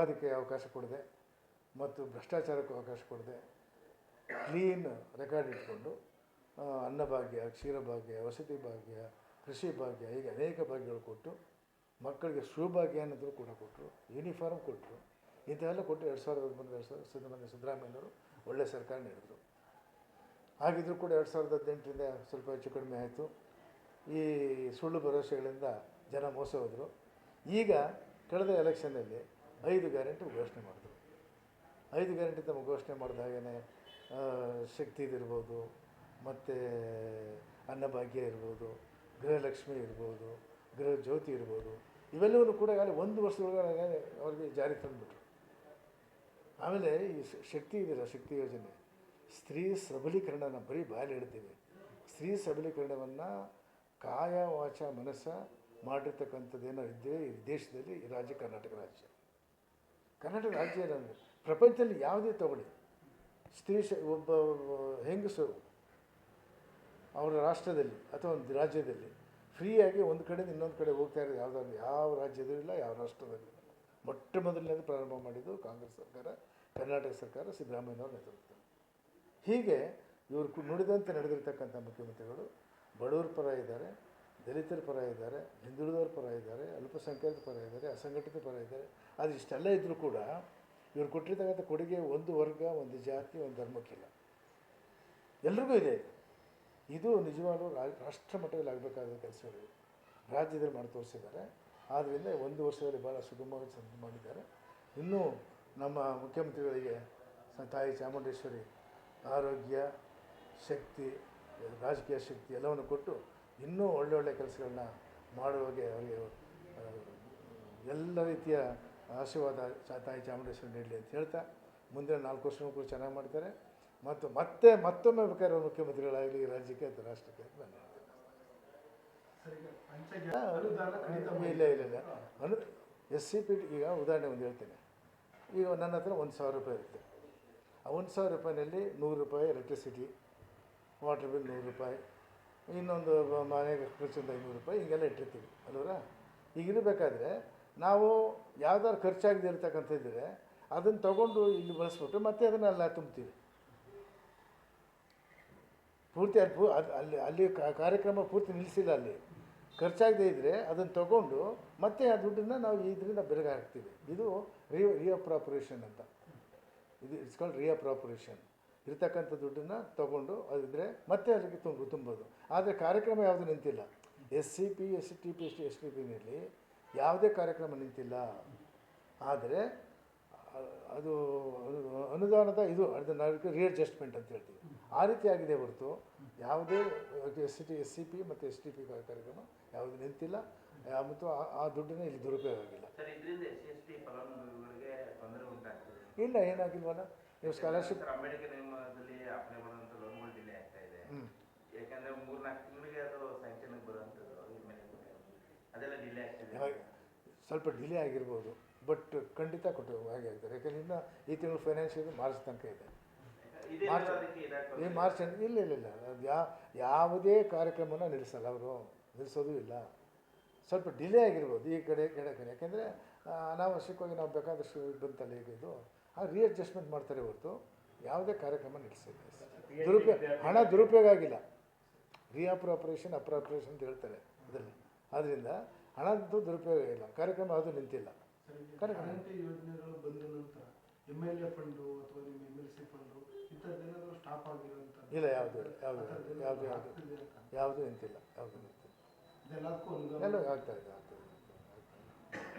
ವಿವಾದಕ್ಕೆ ಅವಕಾಶ ಕೊಡದೆ ಮತ್ತು ಭ್ರಷ್ಟಾಚಾರಕ್ಕೆ ಅವಕಾಶ ಕೊಡದೆ ಕ್ಲೀನ್ ರೆಕಾರ್ಡ್ ಇಟ್ಕೊಂಡು ಅನ್ನಭಾಗ್ಯ, ಕ್ಷೀರಭಾಗ್ಯ, ವಸತಿ ಭಾಗ್ಯ, ಕೃಷಿ ಭಾಗ್ಯ, ಹೀಗೆ ಅನೇಕ ಭಾಗ್ಯಗಳು ಕೊಟ್ಟು ಮಕ್ಕಳಿಗೆ ಸೌಭಾಗ್ಯ ಅನ್ನೋದು ಕೂಡ ಕೊಟ್ಟರು, ಯೂನಿಫಾರ್ಮ್ ಕೊಟ್ಟರು. ಇಂಥವೆಲ್ಲ ಕೊಟ್ಟು 2011 ಸಿದ್ದರಾಮಯ್ಯನವರು ಒಳ್ಳೆಯ ಸರ್ಕಾರ ನಡೆದರು. ಹಾಗಿದ್ರೂ ಕೂಡ 2018ರಿಂದ ಸ್ವಲ್ಪ ಹೆಚ್ಚು ಕಡಿಮೆ ಆಯಿತು. ಈ ಸುಳ್ಳು ಭರವಸೆಗಳಿಂದ ಜನ ಮೋಸ ಹೋದರು. ಈಗ ಕಳೆದ ಎಲೆಕ್ಷನ್ನಲ್ಲಿ 5 ಗ್ಯಾರಂಟಿ ಘೋಷಣೆ ಮಾಡಿದ್ರು. 5 ಗ್ಯಾರಂಟಿ ತಮ್ಮ ಘೋಷಣೆ ಮಾಡಿದ ಹಾಗೆಯೇ ಶಕ್ತಿದಿರ್ಬೋದು, ಮತ್ತು ಅನ್ನಭಾಗ್ಯ ಇರ್ಬೋದು, ಗೃಹಲಕ್ಷ್ಮಿ ಇರ್ಬೋದು, ಗೃಹ ಜ್ಯೋತಿ ಇರ್ಬೋದು, ಇವೆಲ್ಲವೂ ಕೂಡ ಈಗಾಗಲೇ 1 ವರ್ಷದೊಳಗೆ ಅವ್ರಿಗೆ ಜಾರಿ ತಂದುಬಿಟ್ರು. ಆಮೇಲೆ ಈ ಶಕ್ತಿ ಇದೆಯಲ್ಲ, ಶಕ್ತಿ ಯೋಜನೆ, ಸ್ತ್ರೀ ಸಬಲೀಕರಣನ ಬರೀ ಬಾಯಲ್ಲಿ ಹೇಳ್ತೀವಿ. ಸ್ತ್ರೀ ಸಬಲೀಕರಣವನ್ನು ಕಾಯ ವಾಚ ಮನಸ್ಸ ಮಾಡಿರ್ತಕ್ಕಂಥದ್ದೇನೋ ಇದ್ದೇ ಈ ದೇಶದಲ್ಲಿ ಈ ರಾಜ್ಯ ಕರ್ನಾಟಕ ರಾಜ್ಯ. ಕರ್ನಾಟಕ ರಾಜ್ಯ ಏನಂದರೆ ಪ್ರಪಂಚದಲ್ಲಿ ಯಾವುದೇ ತಗೊಳ್ಳಿ, ಸ್ತ್ರೀ ಒಬ್ಬ ಹೆಂಗಸು ಅವರ ರಾಷ್ಟ್ರದಲ್ಲಿ ಅಥವಾ ಒಂದು ರಾಜ್ಯದಲ್ಲಿ ಫ್ರೀಯಾಗಿ ಒಂದು ಕಡೆಯಿಂದ ಇನ್ನೊಂದು ಕಡೆ ಹೋಗ್ತಾ ಇರೋದು ಯಾವುದಾದ್ರು ಯಾವ ರಾಜ್ಯದಲ್ಲೂ ಇಲ್ಲ, ಯಾವ ರಾಷ್ಟ್ರದಲ್ಲೂ ಇಲ್ಲ. ಮೊಟ್ಟ ಮೊದಲನೇದು ಪ್ರಾರಂಭ ಮಾಡಿದ್ದು ಕಾಂಗ್ರೆಸ್ ಸರ್ಕಾರ, ಕರ್ನಾಟಕ ಸರ್ಕಾರ, ಸಿದ್ದರಾಮಯ್ಯನವ್ರ ನೇತೃತ್ವ. ಹೀಗೆ ಇವರು ನುಡಿದಂತೆ ನಡೆದಿರ್ತಕ್ಕಂಥ ಮುಖ್ಯಮಂತ್ರಿಗಳು ಬಡವರ ಪರ ಇದ್ದಾರೆ, ದಲಿತರ ಪರ ಇದ್ದಾರೆ, ಹಿಂದುಳಿದವ್ರ ಪರ ಇದ್ದಾರೆ, ಅಲ್ಪಸಂಖ್ಯಾತರ ಪರ ಇದ್ದಾರೆ, ಅಸಂಘಟಿತ ಪರ ಇದ್ದಾರೆ. ಆದರೆ ಇಷ್ಟೆಲ್ಲ ಇದ್ದರೂ ಕೂಡ ಇವರು ಕೊಟ್ಟಿರ್ತಕ್ಕಂಥ ಕೊಡುಗೆ ಒಂದು ವರ್ಗ, ಒಂದು ಜಾತಿ, ಒಂದು ಧರ್ಮಕ್ಕಿಲ್ಲ, ಎಲ್ರಿಗೂ ಇದೆ. ಇದು ನಿಜವಾಗ್ಲೂ ರಾಷ್ಟ್ರ ಮಟ್ಟದಲ್ಲಿ ಆಗಬೇಕಾದ ಕೆಲಸಗಳು ರಾಜ್ಯದಲ್ಲಿ ಮಾಡಿ ತೋರಿಸಿದ್ದಾರೆ. ಆದ್ದರಿಂದ 1 ವರ್ಷದಲ್ಲಿ ಭಾಳ ಸುಗಮವಾಗಿ ಸಂತ ಮಾಡಿದ್ದಾರೆ. ಇನ್ನೂ ನಮ್ಮ ಮುಖ್ಯಮಂತ್ರಿಗಳಿಗೆ ತಾಯಿ ಚಾಮುಂಡೇಶ್ವರಿ ಆರೋಗ್ಯ, ಶಕ್ತಿ, ರಾಜಕೀಯ ಶಕ್ತಿ ಎಲ್ಲವನ್ನು ಕೊಟ್ಟು ಇನ್ನೂ ಒಳ್ಳೊಳ್ಳೆ ಕೆಲಸಗಳನ್ನ ಮಾಡುವಾಗೆ ಅವರಿಗೆ ಎಲ್ಲ ರೀತಿಯ ಆಶೀರ್ವಾದ ತಾಯಿ ಚಾಮುಂಡೇಶ್ವರಿ ನೀಡಲಿ ಅಂತ ಹೇಳ್ತಾ, ಮುಂದಿನ 4 ವರ್ಷವೂ ಕೂಡ ಚೆನ್ನಾಗಿ ಮಾಡ್ತಾರೆ. ಮತ್ತು ಮತ್ತೊಮ್ಮೆ ಬೇಕಾದ್ರೆ ಮುಖ್ಯಮಂತ್ರಿಗಳಾಗಲಿ ಈ ರಾಜ್ಯಕ್ಕೆ ಅಥವಾ ರಾಷ್ಟ್ರಕ್ಕೆ ಇಲ್ಲ SCP ಈಗ ಉದಾಹರಣೆ ಒಂದು ಹೇಳ್ತೇನೆ. ಈಗ ನನ್ನ ಹತ್ರ 1,000 ರೂಪಾಯಿ ಇರುತ್ತೆ. ಆ 1,000 ರೂಪಾಯಿನಲ್ಲಿ 100 ರೂಪಾಯಿ ಎಲೆಕ್ಟ್ರಿಸಿಟಿ, ವಾಟರ್ ಬಿಲ್ 100 ರೂಪಾಯಿ, ಇನ್ನೊಂದು ಮನೆಗೆ ಖರ್ಚಿಂದ 500 ರೂಪಾಯಿ, ಹೀಗೆಲ್ಲ ಇಟ್ಟಿರ್ತೀವಿ ಅಲ್ವರ. ಈಗಿರಬೇಕಾದ್ರೆ ನಾವು ಯಾವ್ದಾದ್ರು ಖರ್ಚಾಗದೆ ಇರ್ತಕ್ಕಂಥದ್ದಿದ್ರೆ ಅದನ್ನು ತೊಗೊಂಡು ಇಲ್ಲಿ ಬಳಸ್ಬಿಟ್ಟು ಮತ್ತೆ ಅದನ್ನು ಎಲ್ಲ ತುಂಬ್ತೀವಿ. ಪೂರ್ತಿ ಅಲ್ಲಿ ಕಾರ್ಯಕ್ರಮ ಪೂರ್ತಿ ನಿಲ್ಲಿಸಿಲ್ಲ. ಅಲ್ಲಿ ಖರ್ಚಾಗದೇ ಇದ್ದರೆ ಅದನ್ನು ತೊಗೊಂಡು ಮತ್ತೆ ಆ ದುಡ್ಡನ್ನು ನಾವು ಇದರಿಂದ ಬೆಳಗ್ಗೆ ಹಾಕ್ತೀವಿ. ಇದು ರಿಅಪ್ರಾಪ್ರಿಯೇಷನ್ ಅಂತ. ಇದು ಇಟ್ಸ್ ಕಾಲ್ಡ್ ರಿಅಪ್ರಾಪ್ರಿಯೇಷನ್. ಇರ್ತಕ್ಕಂಥ ದುಡ್ಡನ್ನು ತೊಗೊಂಡು ಅದಿದ್ದರೆ ಮತ್ತೆ ಅದಕ್ಕೆ ತುಂಬೋದು. ಆದರೆ ಕಾರ್ಯಕ್ರಮ ಯಾವುದು ನಿಂತಿಲ್ಲ. SCP, STP, STPನಲ್ಲಿ ಯಾವುದೇ ಕಾರ್ಯಕ್ರಮ ನಿಂತಿಲ್ಲ. ಆದರೆ ಅದು ಅನುದಾನದ ಇದು ಅದನ್ನು ರಿಅಡ್ಜಸ್ಟ್ಮೆಂಟ್ ಅಂತ ಹೇಳ್ತೀವಿ. ಆ ರೀತಿ ಆಗಿದೆ ಹೊರತು ಯಾವುದೇ SCP ಮತ್ತು STP ಕಾರ್ಯಕ್ರಮ ಯಾವುದು ನಿಂತಿಲ್ಲ ಮತ್ತು ಆ ದುಡ್ಡನ್ನು ಇಲ್ಲಿ ದುರುಪಯೋಗ ಆಗಿಲ್ಲ. ಇಲ್ಲ, ಏನಾಗಿಲ್ವಲ್ಲ. ನೀವು ಸ್ಕಾಲರ್ಶಿಪ್ ಸ್ವಲ್ಪ ಡಿಲೇ ಆಗಿರ್ಬೋದು, ಬಟ್ ಖಂಡಿತ ಕೊಟ್ಟು ಹಾಗೆ ಆಗ್ತಾರೆ. ಯಾಕೆಂದ್ರೆ ಇನ್ನು ಈ ತಿಂಗಳು ಫೈನಾನ್ಷಿಯಲ್ ಮಾರ್ಚ್ ತನಕ ಇದೆ. ಮಾರ್ಚ್ ಇಲ್ಲ ಅದು ಯಾವುದೇ ಕಾರ್ಯಕ್ರಮನ ನಿಲ್ಲಿಸಲ್ಲ, ಅವರು ನಿಲ್ಲಿಸೋದು ಇಲ್ಲ. ಸ್ವಲ್ಪ ಡಿಲೇ ಆಗಿರ್ಬೋದು ಈ ಕಡೆ ಯಾಕೆಂದರೆ ಅನಾವಶ್ಯಕವಾಗಿ ನಾವು ಬೇಕಾದಷ್ಟು ಬಂತಲ್ಲ ಈಗ ಇದು, ರಿಅಡ್ಜಸ್ಟ್ಮೆಂಟ್ ಮಾಡ್ತಾರೆ ಹೊರತು ಯಾವುದೇ ಕಾರ್ಯಕ್ರಮ ನಿಲ್ಲಿಸಿಲ್ಲ. ಹಣ ದುರುಪಯೋಗ ಆಗಿಲ್ಲ. ರಿಅಪ್ರಾಪ್ರಿಯೇಷನ್ ಅಂತ ಹೇಳ್ತಾರೆ ಇದರಲ್ಲಿ. ಆದ್ದರಿಂದ ಹಣದ್ದು ದುರುಪಯೋಗ ಇಲ್ಲ, ಕಾರ್ಯಕ್ರಮ ಅದು ನಿಂತಿಲ್ಲ. ಕಾರ್ಯಕ್ರಮ ಯೋಜನೆಗಳು ಬಂದ ನಂತರ MLA ಫಂಡು ಅಥವಾ ನಿಮ್ಮ MLC ಫಂಡು ಇಂಥದ್ದೇನಾದರೂ ಸ್ಟಾಪ್ ಆಗಿರೋಂಥ ಇಲ್ಲ, ಯಾವುದು ನಿಂತಿಲ್ಲ. ಎಲ್ಲ ಆಗ್ತಾ ಇದೆ.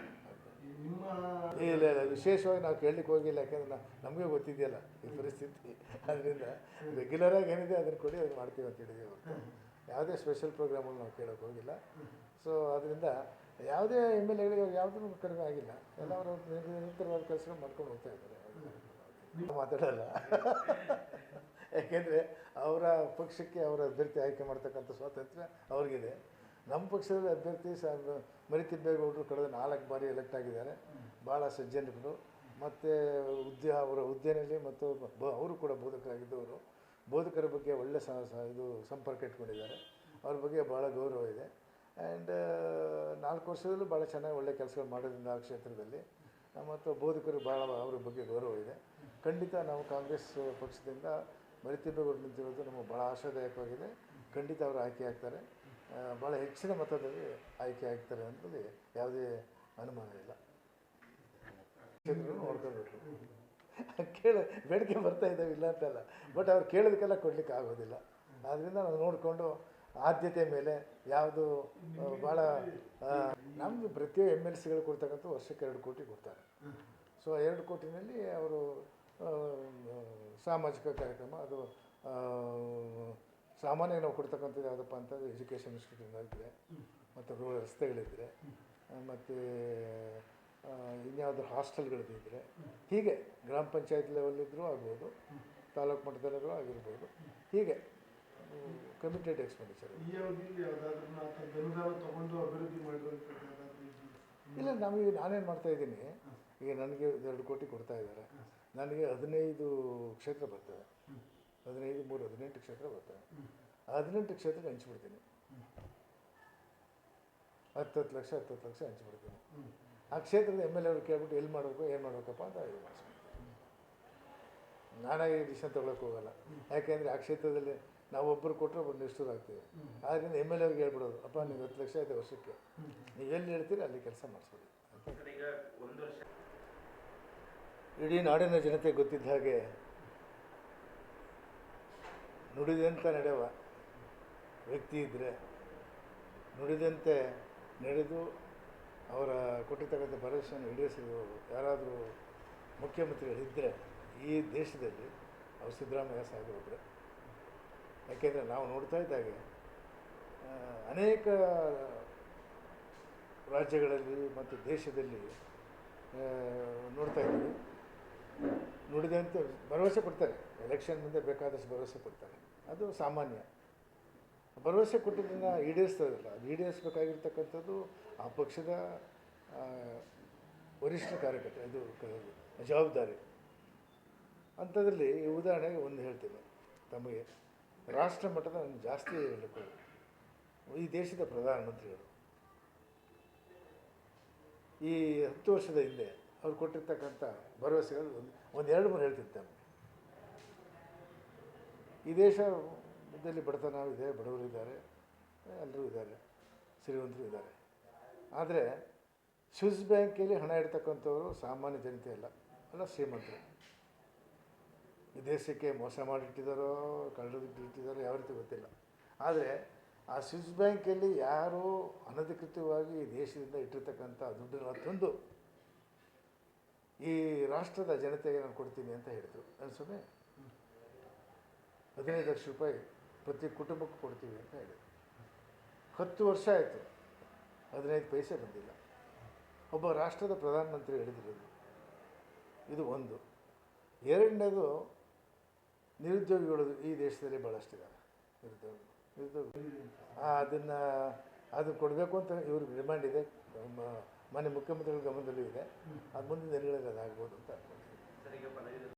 ಇಲ್ಲ, ವಿಶೇಷವಾಗಿ ನಾವು ಕೇಳಲಿಕ್ಕೆ ಹೋಗಿಲ್ಲ. ಯಾಕೆಂದ್ರೆ ನಮಗೆ ಗೊತ್ತಿದೆಯಲ್ಲ ಈ ಪರಿಸ್ಥಿತಿ. ಅದರಿಂದ ರೆಗ್ಯುಲರಾಗಿ ಏನಿದೆ ಅದನ್ನು ಕೊಡಿ, ಅದನ್ನು ಮಾಡ್ತೀವಿ ಅಂತ ಹೇಳಿದ್ದೀವಿ ಹೊರತು ಯಾವುದೇ ಸ್ಪೆಷಲ್ ಪ್ರೋಗ್ರಾಮಲ್ಲಿ ನಾವು ಕೇಳೋಕ್ಕೆ ಹೋಗಿಲ್ಲ. ಸೊ ಅದರಿಂದ ಯಾವುದೇ MLAಗಳಿಗೆ ಯಾವುದೂ ಕಡಿಮೆ ಆಗಿಲ್ಲ. ಎಲ್ಲ ಅವರು ನಿರಂತರವಾದ ಕೆಲಸಗಳು ಮಾಡ್ಕೊಂಡು ಹೋಗ್ತಾ ಇದ್ದಾರೆ. ಮಾತಾಡಲ್ಲ, ಯಾಕೆಂದರೆ ಅವರ ಪಕ್ಷಕ್ಕೆ ಅವರ ಅಭ್ಯರ್ಥಿ ಆಯ್ಕೆ ಮಾಡ್ತಕ್ಕಂಥ ಸ್ವಾತಂತ್ರ್ಯ ಅವ್ರಿಗಿದೆ. ನಮ್ಮ ಪಕ್ಷದಲ್ಲಿ ಅಭ್ಯರ್ಥಿ ಮರಿತಿಬ್ಬೇಗೌಡರು ಕಳೆದ 4 ಬಾರಿ ಎಲೆಕ್ಟ್ ಆಗಿದ್ದಾರೆ. ಭಾಳ ಸಜ್ಜನರು ಮತ್ತು ಅವರ ಹುದ್ದೆಯಲ್ಲಿ ಮತ್ತು ಅವರು ಕೂಡ ಬೋಧಕರಾಗಿದ್ದವರು. ಬೋಧಕರ ಬಗ್ಗೆ ಒಳ್ಳೆ ಇದು ಸಂಪರ್ಕ ಇಟ್ಕೊಂಡಿದ್ದಾರೆ. ಅವ್ರ ಬಗ್ಗೆ ಭಾಳ ಗೌರವ ಇದೆ. ಆ್ಯಂಡ್ 4 ವರ್ಷದಲ್ಲೂ ಭಾಳ ಚೆನ್ನಾಗಿ ಒಳ್ಳೆ ಕೆಲಸಗಳು ಮಾಡೋದ್ರಿಂದ ಆ ಕ್ಷೇತ್ರದಲ್ಲಿ ಮತ್ತು ಬೋಧಕರು ಭಾಳ ಅವ್ರ ಬಗ್ಗೆ ಗೌರವ ಇದೆ. ಖಂಡಿತ ನಾವು ಕಾಂಗ್ರೆಸ್ ಪಕ್ಷದಿಂದ ಮರಿತಿಬ್ಬೇಗೌಡರು ನಿಂತಿರೋದು ನಮಗೆ ಭಾಳ ಆಶಾದಾಯಕವಾಗಿದೆ. ಖಂಡಿತ ಅವರು ಆಯ್ಕೆ ಆಗ್ತಾರೆ, ಭಾಳ ಹೆಚ್ಚಿನ ಮತದಲ್ಲಿ ಆಯ್ಕೆ ಆಗ್ತಾರೆ ಅಂತಲ್ಲಿ ಯಾವುದೇ ಅನುಮಾನ ಇಲ್ಲ. ನೋಡ್ಕೊಳ್ಬೇಕು, ಬೇಡಿಕೆ ಬರ್ತಾ ಇದ್ದಾವೆ ಇಲ್ಲ ಅಂತಲ್ಲ, ಬಟ್ ಅವ್ರು ಕೇಳೋದಕ್ಕೆಲ್ಲ ಕೊಡಲಿಕ್ಕೆ ಆಗೋದಿಲ್ಲ. ಆದ್ದರಿಂದ ನಾವು ನೋಡಿಕೊಂಡು ಆದ್ಯತೆ ಮೇಲೆ ಯಾವುದು ಭಾಳ ನಮ್ಮದು ಪ್ರತಿಯೊಬ್ಬ ಎಮ್ ಎಲ್ ಸಿಗಳು ಕೊಡ್ತಕ್ಕಂಥ ವರ್ಷಕ್ಕೆ 2 ಕೋಟಿ ಕೊಡ್ತಾರೆ. ಸೊ 2 ಕೋಟಿನಲ್ಲಿ ಅವರು ಸಾಮಾಜಿಕ ಕಾರ್ಯಕ್ರಮ, ಅದು ಸಾಮಾನ್ಯ ನಾವು ಕೊಡ್ತಕ್ಕಂಥದ್ದು ಯಾವುದಪ್ಪ ಅಂತಂದರೆ ಎಜುಕೇಷನ್ ಇನ್ಸ್ಟಿಟ್ಯೂಟ್ಗಳಿದ್ರೆ, ಮತ್ತು ರಸ್ತೆಗಳಿದ್ದರೆ, ಮತ್ತು ಇನ್ಯಾವುದಾದ್ರು ಹಾಸ್ಟೆಲ್ಗಳಿದ್ದರೆ, ಹೀಗೆ ಗ್ರಾಮ ಪಂಚಾಯತ್ ಲೆವೆಲಿದ್ದರೂ ಆಗ್ಬೋದು, ತಾಲೂಕು ಮಟ್ಟದಲ್ಲೂ ಆಗಿರ್ಬೋದು, ಹೀಗೆ ಕಮಿಟೆಡ್ ಎಕ್ಸ್ಪೆಂಡಿಚರ್. ಇಲ್ಲ, ನಮಗೆ ನಾನೇನು ಮಾಡ್ತಾಯಿದ್ದೀನಿ, ಈಗ ನನಗೆ 2 ಕೋಟಿ ಕೊಡ್ತಾ ಇದ್ದಾರೆ, ನನಗೆ 15 ಕ್ಷೇತ್ರ ಬರ್ತವೆ, 15, 3, 18 ಕ್ಷೇತ್ರ ಬರ್ತವೆ. 18 ಕ್ಷೇತ್ರಕ್ಕೆ ಹಂಚ್ಬಿಡ್ತೀನಿ, 10 ಲಕ್ಷ ಹಂಚ್ಬಿಡ್ತೀನಿ. ಆ ಕ್ಷೇತ್ರದ ಎಮ್ ಎಲ್ ಎ ಅವ್ರು ಕೇಳ್ಬಿಟ್ಟು ಎಲ್ಲಿ ಮಾಡಬೇಕು, ಏನು ಮಾಡಬೇಕಪ್ಪ ಅಂತ ಇದು ಮಾಡಿಸ್ಬಿಡ್ತೀನಿ. ನಾನಾಗಿ ಡಿಸಿಷನ್ ತೊಗೊಳಕ್ಕೆ ಹೋಗಲ್ಲ, ಯಾಕೆಂದರೆ ಆ ಕ್ಷೇತ್ರದಲ್ಲಿ ನಾವು ಒಬ್ಬರು ಕೊಟ್ಟರೆ ಒಬ್ಬರು ನಿಷ್ಠೂರ ಆಗ್ತೀವಿ. ಆದ್ದರಿಂದ ಎಮ್ ಎಲ್ ಎವ್ರಿಗೆ ಹೇಳ್ಬಿಡೋದು, ಅಪ್ಪ ನೀವು 10 ಲಕ್ಷ ಆಯಿತು ವರ್ಷಕ್ಕೆ, ನೀವು ಎಲ್ಲಿ ಹೇಳ್ತೀರಿ ಅಲ್ಲಿ ಕೆಲಸ ಮಾಡಿಸ್ಬಿಡಿ ಅಂತ. ಇಡೀ ನಾಡಿನ ಜನತೆ ಗೊತ್ತಿದ್ದ ಹಾಗೆ ನುಡಿದಂತೆ ನಡೆಯುವ ವ್ಯಕ್ತಿ ಇದ್ದರೆ, ನುಡಿದಂತೆ ನಡೆದು ಅವರ ಕೊಟ್ಟಿರ್ತಕ್ಕಂಥ ಭರವಸೆಯನ್ನು ಈಡೇರಿಸಿದವರು ಯಾರಾದರೂ ಮುಖ್ಯಮಂತ್ರಿಗಳಿದ್ದರೆ ಈ ದೇಶದಲ್ಲಿ ಅವರು ಸಿದ್ದರಾಮಯ್ಯ ಸಾಹೇಬರೊಬ್ಬರೇ. ಯಾಕೆಂದರೆ ನಾವು ನೋಡ್ತಾ ಇದ್ದಾಗೆ ಅನೇಕ ರಾಜ್ಯಗಳಲ್ಲಿ ಮತ್ತು ದೇಶದಲ್ಲಿ ನೋಡ್ತಾ ಇದ್ದೀವಿ, ನುಡಿದಂತೆ ಭರವಸೆ ಕೊಡ್ತಾರೆ. ಎಲೆಕ್ಷನ್ ಮುಂದೆ ಬೇಕಾದಷ್ಟು ಭರವಸೆ ಕೊಡ್ತಾರೆ, ಅದು ಸಾಮಾನ್ಯ. ಭರವಸೆ ಕೊಟ್ಟಿದ್ದನ್ನು ಈಡೇರಿಸ್ತದಲ್ಲ, ಅದು ಈಡೇರಿಸಬೇಕಾಗಿರ್ತಕ್ಕಂಥದ್ದು ಆ ಪಕ್ಷದ ವರಿಷ್ಠ ಕಾರ್ಯಕರ್ತ, ಇದು ಜವಾಬ್ದಾರಿ. ಅಂಥದ್ರಲ್ಲಿ ಉದಾಹರಣೆಗೆ ಒಂದು ಹೇಳ್ತೀನಿ ತಮಗೆ, ರಾಷ್ಟ್ರ ಮಟ್ಟದ ಜಾಸ್ತಿ ಹೇಳಬೇಕು, ಈ ದೇಶದ ಪ್ರಧಾನಮಂತ್ರಿಗಳು ಈ 10 ವರ್ಷದ ಹಿಂದೆ ಅವ್ರು ಕೊಟ್ಟಿರ್ತಕ್ಕಂಥ ಭರವಸೆಗಳು ಒಂದು 2-3 ಹೇಳ್ತೀನಿ ತಮಗೆ. ಈ ದೇಶದಲ್ಲಿ ಬಡತನ ಇದೆ, ಬಡವರು ಇದ್ದಾರೆ, ಎಲ್ಲರೂ ಇದ್ದಾರೆ, ಶ್ರೀಮಂತರು ಇದ್ದಾರೆ. ಆದರೆ ಸ್ವಿಸ್ ಬ್ಯಾಂಕಲ್ಲಿ ಹಣ ಇಡ್ತಕ್ಕಂಥವ್ರು ಸಾಮಾನ್ಯ ಜನತೆ ಅಲ್ಲ ಶ್ರೀಮಂತರು. ಈ ದೇಶಕ್ಕೆ ಮೋಸ ಮಾಡಿಟ್ಟಿದ್ದಾರೋ, ಕಳ್ಳರಿಟ್ಟಿದ್ದಾರೋ, ಯಾವ ರೀತಿ ಗೊತ್ತಿಲ್ಲ. ಆದರೆ ಆ ಸ್ವಿಸ್ ಬ್ಯಾಂಕಲ್ಲಿ ಯಾರು ಅನಧಿಕೃತವಾಗಿ ಈ ದೇಶದಿಂದ ಇಟ್ಟಿರ್ತಕ್ಕಂಥ ದುಡ್ಡನ್ನು ತಂದು ಈ ರಾಷ್ಟ್ರದ ಜನತೆಗೆ ನಾನು ಕೊಡ್ತೀನಿ ಅಂತ ಹೇಳಿದರು. ನಾನು ಸುಮ್ಮನೆ 15 ಲಕ್ಷ ರೂಪಾಯಿ ಪ್ರತಿ ಕುಟುಂಬಕ್ಕೂ ಕೊಡ್ತೀವಿ ಅಂತ ಹೇಳಿದರು. 10 ವರ್ಷ ಆಯಿತು, 15 ಪೈಸೆ ಬಂದಿಲ್ಲ. ಒಬ್ಬ ರಾಷ್ಟ್ರದ ಪ್ರಧಾನಮಂತ್ರಿ ಹೇಳಿದಿರೋದು ಇದು ಒಂದು. ಎರಡನೇದು, ನಿರುದ್ಯೋಗಿಗಳು ಈ ದೇಶದಲ್ಲಿ ಭಾಳಷ್ಟಿದ್ದಾರೆ. ನಿರುದ್ಯೋಗ ಅದು ಕೊಡಬೇಕು ಅಂತ ಇವ್ರಿಗೆ ಡಿಮ್ಯಾಂಡ್ ಇದೆ, ಮಾನ್ಯ ಮುಖ್ಯಮಂತ್ರಿಗಳ ಗಮನದಲ್ಲೂ ಇದೆ. ಅದು ಮುಂದಿನ ದಿನಗಳಲ್ಲಿ ಅದಾಗ್ಬೋದು ಅಂತ ಅನ್ಕೊಂಡಿದ್ದೀನಿ.